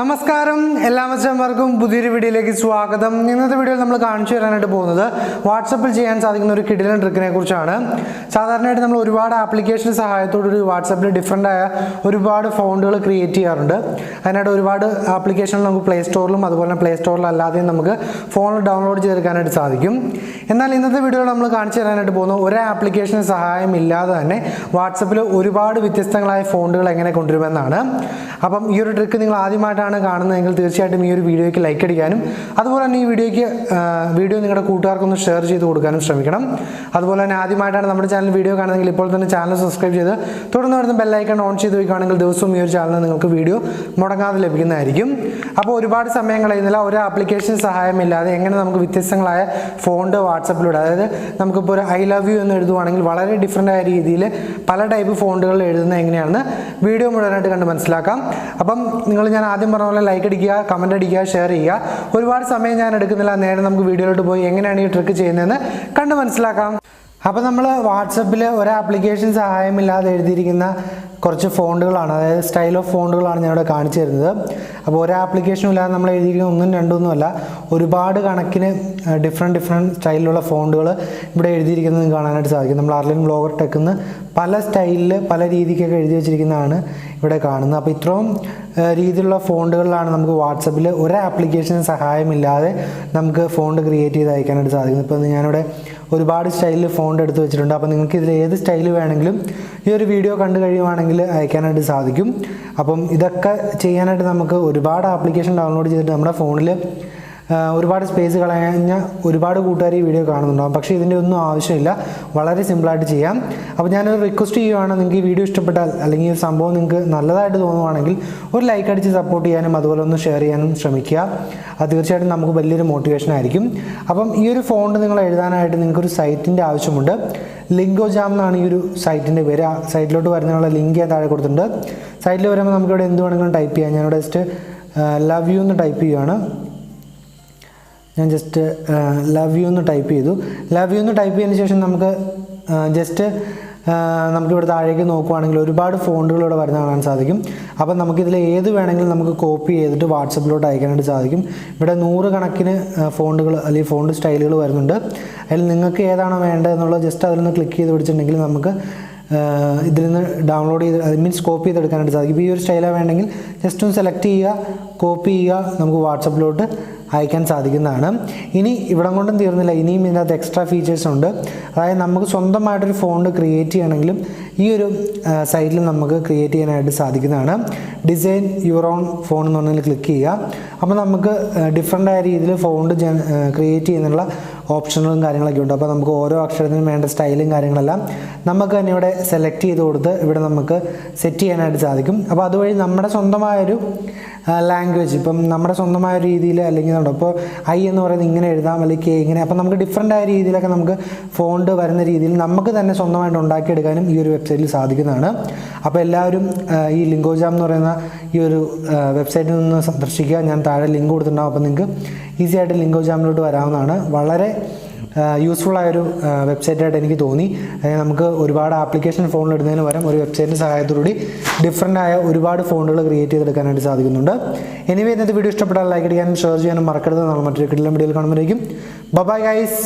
നമസ്കാരം എല്ലാ മച്ചന്മാർക്കും പുതിയൊരു വീഡിയോയിലേക്ക് സ്വാഗതം. ഇന്നത്തെ വീഡിയോയിൽ നമ്മൾ കാണിച്ചു തരാനായിട്ട് പോകുന്നത് വാട്സപ്പിൽ ചെയ്യാൻ സാധിക്കുന്ന ഒരു കിടിലൻ ട്രിക്കിനെ കുറിച്ചാണ്. സാധാരണയായിട്ട് നമ്മൾ ഒരുപാട് ആപ്ലിക്കേഷൻ സഹായത്തോടൊരു വാട്സപ്പിൽ ഡിഫറൻ്റ് ആയ ഒരുപാട് ഫോണ്ടുകൾ ക്രിയേറ്റ് ചെയ്യാറുണ്ട്. അതിനായിട്ട് ഒരുപാട് ആപ്ലിക്കേഷനുകൾ നമുക്ക് പ്ലേ സ്റ്റോറിലും അതുപോലെ പ്ലേ സ്റ്റോറിൽ അല്ലാതെയും നമുക്ക് ഫോണിൽ ഡൗൺലോഡ് ചെയ്തെടുക്കാനായിട്ട് സാധിക്കും. എന്നാൽ ഇന്നത്തെ വീഡിയോയിൽ നമ്മൾ കാണിച്ചു തരാനായിട്ട് പോകുന്ന ഒരു ആപ്ലിക്കേഷൻ സഹായം ഇല്ലാതെ തന്നെ വാട്സപ്പിൽ ഒരുപാട് വ്യത്യസ്തങ്ങളായ ഫോണ്ടുകൾ എങ്ങനെ കൊണ്ടുവരുമെന്നാണ്. അപ്പം ഈ ഒരു ട്രിക്ക് നിങ്ങൾ ആദ്യമായിട്ടാണ് കാണുന്നതെങ്കിൽ തീർച്ചയായിട്ടും ഈ ഒരു വീഡിയോയ്ക്ക് ലൈക്ക് അടിക്കാനും അതുപോലെ തന്നെ ഈ വീഡിയോ നിങ്ങളുടെ കൂട്ടുകാർക്കൊന്ന് ഷെയർ ചെയ്ത് കൊടുക്കാനും ശ്രമിക്കണം. അതുപോലെ തന്നെ ആദ്യമായിട്ടാണ് നമ്മുടെ ചാനൽ വീഡിയോ കാണുന്നതെങ്കിൽ ഇപ്പോൾ തന്നെ ചാനൽ സബ്സ്ക്രൈബ് ചെയ്ത് തുടർന്ന് വരുന്ന ബെല്ലൈക്കൺ ഓൺ ചെയ്ത് വയ്ക്കുകയാണെങ്കിൽ ദിവസവും ഈ ഒരു ചാനലിൽ നിങ്ങൾക്ക് വീഡിയോ മുടങ്ങാതെ ലഭിക്കുന്നതായിരിക്കും. അപ്പോൾ ഒരുപാട് സമയം കളയുന്നില്ല, ഒരു ആപ്ലിക്കേഷൻ സഹായമില്ലാതെ എങ്ങനെ നമുക്ക് വ്യത്യസ്തങ്ങളായ ഫോണ്ട് വാട്സപ്പിലൂടെ, അതായത് നമുക്കിപ്പോൾ ഒരു ഐ ലവ് യു എന്ന് എഴുതുവാണെങ്കിൽ വളരെ ഡിഫറൻ്റ് ആയ രീതിയിൽ പല ടൈപ്പ് ഫോണ്ടുകൾ എഴുതുന്നത് എങ്ങനെയാണെന്ന് വീഡിയോ മുഴുവനായിട്ട് കണ്ട് മനസ്സിലാക്കാം. അപ്പം ഞാൻ ആദ്യം പറഞ്ഞ പോലെ ലൈക്ക് അടിക്കുക, കമൻറ്റ് അടിക്കുക, ഷെയർ ചെയ്യുക. ഒരുപാട് സമയം ഞാൻ എടുക്കുന്നില്ല, നേരെ നമുക്ക് വീഡിയോയിലോട്ട് പോയി എങ്ങനെയാണ് ഈ ട്രിക്ക് ചെയ്യുന്നതെന്ന് കണ്ട് മനസ്സിലാക്കാം. അപ്പോൾ നമ്മൾ വാട്സപ്പിൽ ഒരു ആപ്ലിക്കേഷൻ സഹായമില്ലാതെ എഴുതിയിരിക്കുന്ന കുറച്ച് ഫോണ്ടുകളാണ്, അതായത് സ്റ്റൈൽ ഓഫ് ഫോണ്ടുകളാണ് ഞാനിവിടെ കാണിച്ചു തരുന്നത്. അപ്പോൾ ഒരു ആപ്ലിക്കേഷനും ഇല്ലാതെ നമ്മൾ എഴുതിയിരിക്കുന്ന ഒന്നും രണ്ടൊന്നുമല്ല, ഒരുപാട് കണക്കിന് ഡിഫറെൻറ്റ് സ്റ്റൈലിലുള്ള ഫോണ്ടുകൾ ഇവിടെ എഴുതിയിരിക്കുന്നത് കാണാനായിട്ട് സാധിക്കും. നമ്മൾ ആർലിൻ ബ്ലോഗർ ടെക്കിന്ന് പല സ്റ്റൈലിൽ പല രീതിക്കൊക്കെ എഴുതി വെച്ചിരിക്കുന്നതാണ് ഇവിടെ കാണുന്നത്. അപ്പോൾ ഇത്രയും രീതിയിലുള്ള ഫോണ്ടുകളിലാണ് നമുക്ക് വാട്സപ്പിൽ ഒരു ആപ്ലിക്കേഷൻ സഹായമില്ലാതെ നമുക്ക് ഫോണ്ട് ക്രിയേറ്റ് ചെയ്ത് അയക്കാനായിട്ട് സാധിക്കുന്നത്. ഇപ്പോൾ ഞാനിവിടെ ഒരുപാട് സ്റ്റൈലിൽ ഫോണ്ട് എടുത്ത് വെച്ചിട്ടുണ്ട്. അപ്പോൾ നിങ്ങൾക്ക് ഇതിൽ ഏത് സ്റ്റൈൽ വേണമെങ്കിലും ഈ ഒരു വീഡിയോ കണ്ടു കഴിയുവാണെങ്കിൽ അയക്കാനായിട്ട് സാധിക്കും. അപ്പം ഇതൊക്കെ ചെയ്യാനായിട്ട് നമുക്ക് ഒരുപാട് ആപ്ലിക്കേഷൻ ഡൗൺലോഡ് ചെയ്തിട്ട് നമ്മുടെ ഫോണിൽ ഒരുപാട് സ്പേസ് കളഞ്ഞ ഒരുപാട് കൂട്ടുകാർ ഈ വീഡിയോ കാണുന്നുണ്ടാകും. പക്ഷേ ഇതിൻ്റെ ഒന്നും ആവശ്യമില്ല, വളരെ സിമ്പിളായിട്ട് ചെയ്യാം. അപ്പോൾ ഞാനൊരു റിക്വസ്റ്റ് ചെയ്യുവാണ്, നിങ്ങൾക്ക് ഈ വീഡിയോ ഇഷ്ടപ്പെട്ടാൽ അല്ലെങ്കിൽ ഈ സംഭവം നിങ്ങൾക്ക് നല്ലതായിട്ട് തോന്നുവാണെങ്കിൽ ഒരു ലൈക്ക് അടിച്ച് സപ്പോർട്ട് ചെയ്യാനും അതുപോലെ ഒന്ന് ഷെയർ ചെയ്യാനും ശ്രമിക്കുക. അത് തീർച്ചയായിട്ടും നമുക്ക് വലിയൊരു മോട്ടിവേഷൻ ആയിരിക്കും. അപ്പം ഈ ഒരു ഫോണ്ട് നിങ്ങൾ എഴുതാനായിട്ട് നിങ്ങൾക്കൊരു സൈറ്റിൻ്റെ ആവശ്യമുണ്ട്. ലിങ്കോജാം എന്നാണ് ഈ ഒരു സൈറ്റിൻ്റെ പേര്. ആ സൈറ്റിലോട്ട് വരുന്നതിനുള്ള ലിങ്ക് ഞാൻ താഴെ കൊടുത്തിട്ടുണ്ട്. സൈറ്റിൽ വരുമ്പോൾ നമുക്കിവിടെ എന്ത് വേണമെങ്കിലും ടൈപ്പ് ചെയ്യാം. ഞാനിവിടെ ജസ്റ്റ് ലവ് യു എന്ന് ടൈപ്പ് ചെയ്യുകയാണ്. ഞാൻ ജസ്റ്റ് ലവ് യു എന്ന് ടൈപ്പ് ചെയ്തു. ലവ് യു എന്ന് ടൈപ്പ് ചെയ്തതിന് ശേഷം നമുക്ക് നമുക്കിവിടെ താഴേക്ക് നോക്കുവാണെങ്കിൽ ഒരുപാട് ഫോണ്ടുകൾ ഇവിടെ വരുന്ന കാണാൻ സാധിക്കും. അപ്പം നമുക്കിതിൽ ഏത് വേണമെങ്കിലും നമുക്ക് കോപ്പി ചെയ്തിട്ട് വാട്സപ്പിലോട്ട് അയക്കാനായിട്ട് സാധിക്കും. ഇവിടെ 100 കണക്കിന് ഫോണ്ടുകൾ അല്ലെങ്കിൽ ഫോണ്ട് സ്റ്റൈലുകൾ വരുന്നുണ്ട്. അതിൽ നിങ്ങൾക്ക് ഏതാണോ വേണ്ടതെന്നുള്ളത് ജസ്റ്റ് അതിൽ നിന്ന് ക്ലിക്ക് ചെയ്ത് പിടിച്ചിട്ടുണ്ടെങ്കിൽ നമുക്ക് ഇതിൽ നിന്ന് ഡൗൺലോഡ് ചെയ്ത് മീൻസ് കോപ്പി ചെയ്തെടുക്കാനായിട്ട് സാധിക്കും. ഇപ്പോൾ ഈ ഒരു സ്റ്റൈലാണ് വേണമെങ്കിൽ ജസ്റ്റ് ഒന്ന് സെലക്ട് ചെയ്യുക, കോപ്പി ചെയ്യുക, നമുക്ക് വാട്സപ്പിലോട്ട് അയക്കാൻ സാധിക്കുന്നതാണ്. ഇനി ഇവിടം കൊണ്ടും തീർന്നില്ല, ഇനിയും ഇതിനകത്ത് എക്സ്ട്രാ ഫീച്ചേഴ്സ് ഉണ്ട്. അതായത് നമുക്ക് സ്വന്തമായിട്ടൊരു ഫോണ്ട് ക്രിയേറ്റ് ചെയ്യണമെങ്കിലും ഈ ഒരു സൈറ്റിൽ നമുക്ക് ക്രിയേറ്റ് ചെയ്യാനായിട്ട് സാധിക്കുന്നതാണ്. ഡിസൈൻ യുവർ ഓൺ ഫോൺ എന്ന് പറഞ്ഞാൽ ക്ലിക്ക് ചെയ്യുക. അപ്പോൾ നമുക്ക് ഡിഫറൻ്റ് ആയ രീതിയിൽ ഫോണ്ട് ക്രിയേറ്റ് ചെയ്യുന്നുള്ള ഓപ്ഷനുകളും കാര്യങ്ങളൊക്കെ ഉണ്ട്. അപ്പോൾ നമുക്ക് ഓരോ അക്ഷരത്തിനും വേണ്ട സ്റ്റൈലും കാര്യങ്ങളെല്ലാം നമുക്ക് തന്നെ ഇവിടെ സെലക്ട് ചെയ്ത് കൊടുത്ത് ഇവിടെ നമുക്ക് സെറ്റ് ചെയ്യാനായിട്ട് സാധിക്കും. അപ്പോൾ അതുവഴി നമ്മുടെ സ്വന്തമായൊരു ലാംഗ്വേജ്, ഇപ്പം നമ്മുടെ സ്വന്തമായ രീതിയിൽ അല്ലെങ്കിൽ ഇപ്പോൾ ഐ എന്ന് പറയുന്നത് ഇങ്ങനെ എഴുതാം, അല്ലെങ്കിൽ കെ ഇങ്ങനെ, അപ്പം നമുക്ക് ഡിഫറൻ്റ് ആയ രീതിയിലൊക്കെ നമുക്ക് ഫോണ്ട് വരുന്ന രീതിയിൽ നമുക്ക് തന്നെ സ്വന്തമായിട്ട് ഉണ്ടാക്കിയെടുക്കാനും ഈ ഒരു വെബ്സൈറ്റിൽ സാധിക്കുന്നതാണ്. അപ്പോൾ എല്ലാവരും ഈ ലിങ്കോജാം എന്ന് പറയുന്ന ഈ ഒരു വെബ്സൈറ്റിൽ നിന്ന് സന്ദർശിക്കുക. ഞാൻ താഴെ ലിങ്ക് കൊടുത്തിട്ടുണ്ടാകും. അപ്പോൾ നിങ്ങൾക്ക് ഈസി ആയിട്ട് ലിങ്കോജാമിലോട്ട് വരാവുന്നതാണ്. വളരെ യൂസ്ഫുള്ളായൊരു വെബ്സൈറ്റായിട്ട് എനിക്ക് തോന്നി. നമുക്ക് ഒരുപാട് ആപ്ലിക്കേഷൻ ഫോണിൽ ഇടുന്നതിന് പകരം ഒരു വെബ്സൈറ്റിൻ്റെ സഹായത്തോടുകൂടി ഡിഫറൻ്റ് ആയ ഒരുപാട് ഫോണ്ടുകൾ ക്രിയേറ്റ് ചെയ്തെടുക്കാനായിട്ട് സാധിക്കുന്നുണ്ട്. എനിവേ ഇന്നത്തെ വീഡിയോ ഇഷ്ടപ്പെട്ടാൽ ലൈക്ക് അടിക്കാനും ഷെയർ ചെയ്യാനും മറക്കരുത്. നമ്മൾ മറ്റൊരു കിടിലൻ വീഡിയോയിൽ കാണുമ്പോഴേക്കും ബൈ ഗൈസ്.